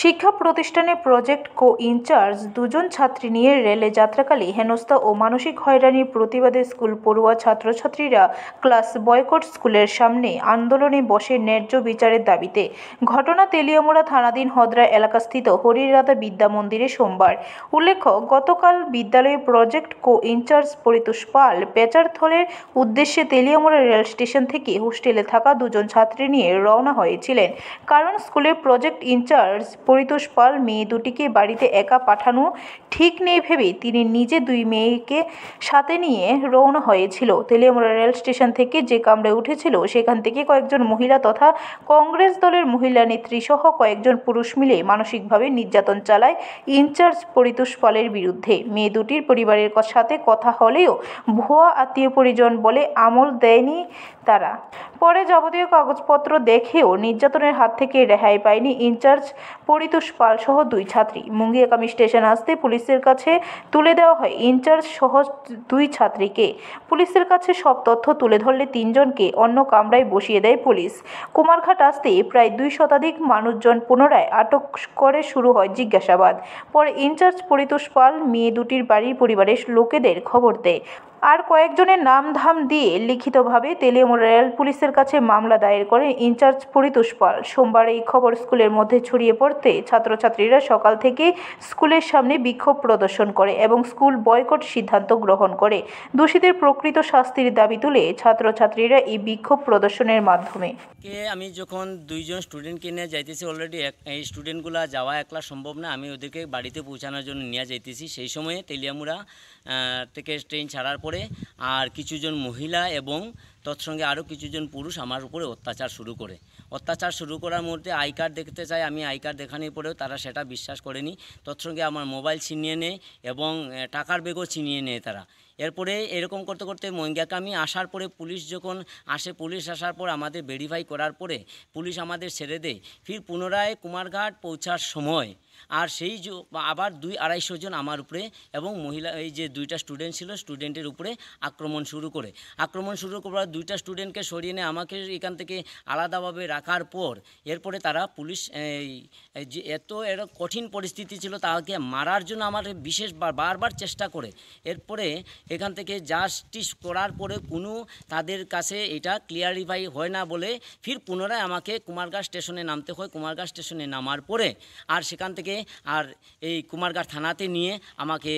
শিক্ষা প্রতিষ্ঠানে প্রজেক্ট কো-ইনচার্জ দুজন ছাত্রী নিয়ে রেলে যাত্রাকালে হেনস্থা ও মানসিক হয়রানির প্রতিবাদে স্কুল পড়ুয়া ছাত্রছাত্রীরা ক্লাস বয়কট স্কুলের সামনে আন্দোলনে বসে ন্যায্য বিচারের দাবিতে। ঘটনা তেলিয়ামুড়া থানাধীন হদ্রা এলাকাস্থিত হরিরাধা বিদ্যা মন্দিরে সোমবার। উল্লেখ্য, গতকাল বিদ্যালয়ে প্রজেক্ট কো-ইনচার্জ পরিতোষ পাল পেচারথলের উদ্দেশ্যে তেলিয়ামুড়া রেল স্টেশন থেকে হোস্টেলে থাকা দুজন ছাত্রী নিয়ে রওনা হয়েছিলেন। কারণ স্কুলের প্রজেক্ট ইনচার্জ পরিতোষ পাল মেয়ে দুটিকে বাড়িতে একা পাঠানো ঠিক নেই ভেবে তিনি নিজে দুই মেয়েকে সাথে নিয়ে রওনা হয়েছিল। তেলিয়ামুড়া রেল স্টেশন থেকে যে কামরায় উঠেছিল সেখান থেকে কয়েকজন মহিলা তথা কংগ্রেস দলের মহিলা নেত্রী সহ কয়েকজন পুরুষ মিলে মানসিকভাবে নির্যাতন চালায় ইনচার্জ পরিতোষ পালের বিরুদ্ধে। মেয়ে দুটির পরিবারের সাথে কথা হলেও ভুয়া আত্মীয় পরিজন বলে আমল দেয়নি তারা। পরে যাবতীয় কাগজপত্র দেখেও নির্যাতনের হাত থেকে রেহাই পায়নি ইনচার্জ পরিতোষ পাল সহ দুই ছাত্রী। মুঙ্গিয়াকামী স্টেশন আসতে পুলিশের কাছে তুলে দেওয়া হয় ইনচার্জ সহ দুই ছাত্রীকে। পুলিশের কাছে সব তথ্য তুলে ধরলে তিনজনকে অন্য কামরায় বসিয়ে দেয় পুলিশ। কুমারঘাট আসতে প্রায় 2 শতাধিক মানুষজন পুনরায় আটক করে শুরু হয় জিজ্ঞাসাবাদ। পরে ইনচার্জ পরিতোষ পাল মেয়ে দুটির বাড়ির পরিবারের লোকেদের খবর দেয়। আর কয়েকজনের নাম ধাম দিয়ে লিখিতভাবে তেলিয়ামুড়া রেল পুলিশের কাছে মামলা দায়ের করে ইনচার্জ পরিতোষ পাল। সোমবার এই খবর স্কুলের মধ্যে ছড়িয়ে পড়তে ছাত্রছাত্রীরা সকাল থেকে স্কুলের সামনে বিক্ষোভ প্রদর্শন করে এবং স্কুল বয়কট সিদ্ধান্ত গ্রহণ করে। দোষীদের প্রকৃত শাস্তির দাবি তুলে ছাত্রছাত্রীরা এই বিক্ষোভ প্রদর্শনের মাধ্যমে। আমি যখন দুইজন স্টুডেন্টকে নিয়ে যাইতেছি, অলরেডি এই স্টুডেন্টগুলো যাওয়া একলা সম্ভব না, আমি ওদেরকে বাড়িতে পৌঁছানোর জন্য নিয়ে যাইতেছি। সেই সময়ে তেলিয়ামুড়া থেকে ট্রেন ছাড়ার পরে আর কিছুজন মহিলা এবং তৎসঙ্গে আরও কিছুজন পুরুষ আমার উপরে অত্যাচার শুরু করার মধ্যে আই কার্ড দেখতে চাই। আমি আই কার্ড দেখানোর পরেও তারা সেটা বিশ্বাস করেনি। তৎসঙ্গে আমার মোবাইল ছিনিয়ে নেয় এবং টাকার ব্যাগও ছিনিয়ে নেয় তারা। এরপরে এরকম করতে করতে মঙ্গিয়াকামী আসার পরে পুলিশ যখন আসে, পুলিশ আসার পর আমাদের ভেরিফাই করার পরে পুলিশ আমাদের ছেড়ে দেয়। ফির পুনরায় কুমারঘাট পৌঁছার সময় আর সেই আবার 200-250 জন আমার উপরে এবং মহিলা এই যে দুইটা স্টুডেন্ট ছিল স্টুডেন্টের উপরে আক্রমণ শুরু করার 2টা স্টুডেন্টকে সরিয়ে নিয়ে আমাকে এখান থেকে আলাদাভাবে রাখার পর এরপরে তারা পুলিশ যে এত কঠিন পরিস্থিতি ছিল, তাকে মারার জন্য আমার বারবার চেষ্টা করে। এরপরে এখান থেকে জাস্টিস করার পরে কোনো তাদের কাছে এটা ক্লিয়ারিফাই হয় না বলে ফির পুনরায় আমাকে কুমারঘাট স্টেশনে নামতে হয়। কুমারঘাট স্টেশনে নামার পরে আর সেখান থেকে আর এই কুমারঘাট থানাতে নিয়ে আমাকে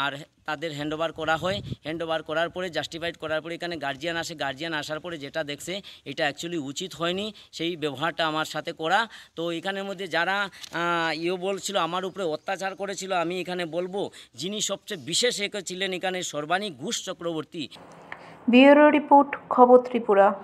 আর তাদের হ্যান্ডওভার করা হয়। হ্যান্ডওভার করার পরে জাস্টিফাইড করার পরে এখানে গার্জিয়ান আসে। গার্জিয়ান আসার পরে যেটা দেখছে এটা অ্যাকচুয়ালি উচিত হয়নি সেই ব্যবহারটা আমার সাথে করা। তো এখানের মধ্যে যারা বলছিল আমার উপরে অত্যাচার করেছিল, আমি এখানে বলবো যিনি সবচেয়ে বিশেষ ছিলেন এখানে সর্বাণী ঘোষ চক্রবর্তী। ব্যুরো রিপোর্ট, খবর ত্রিপুরা।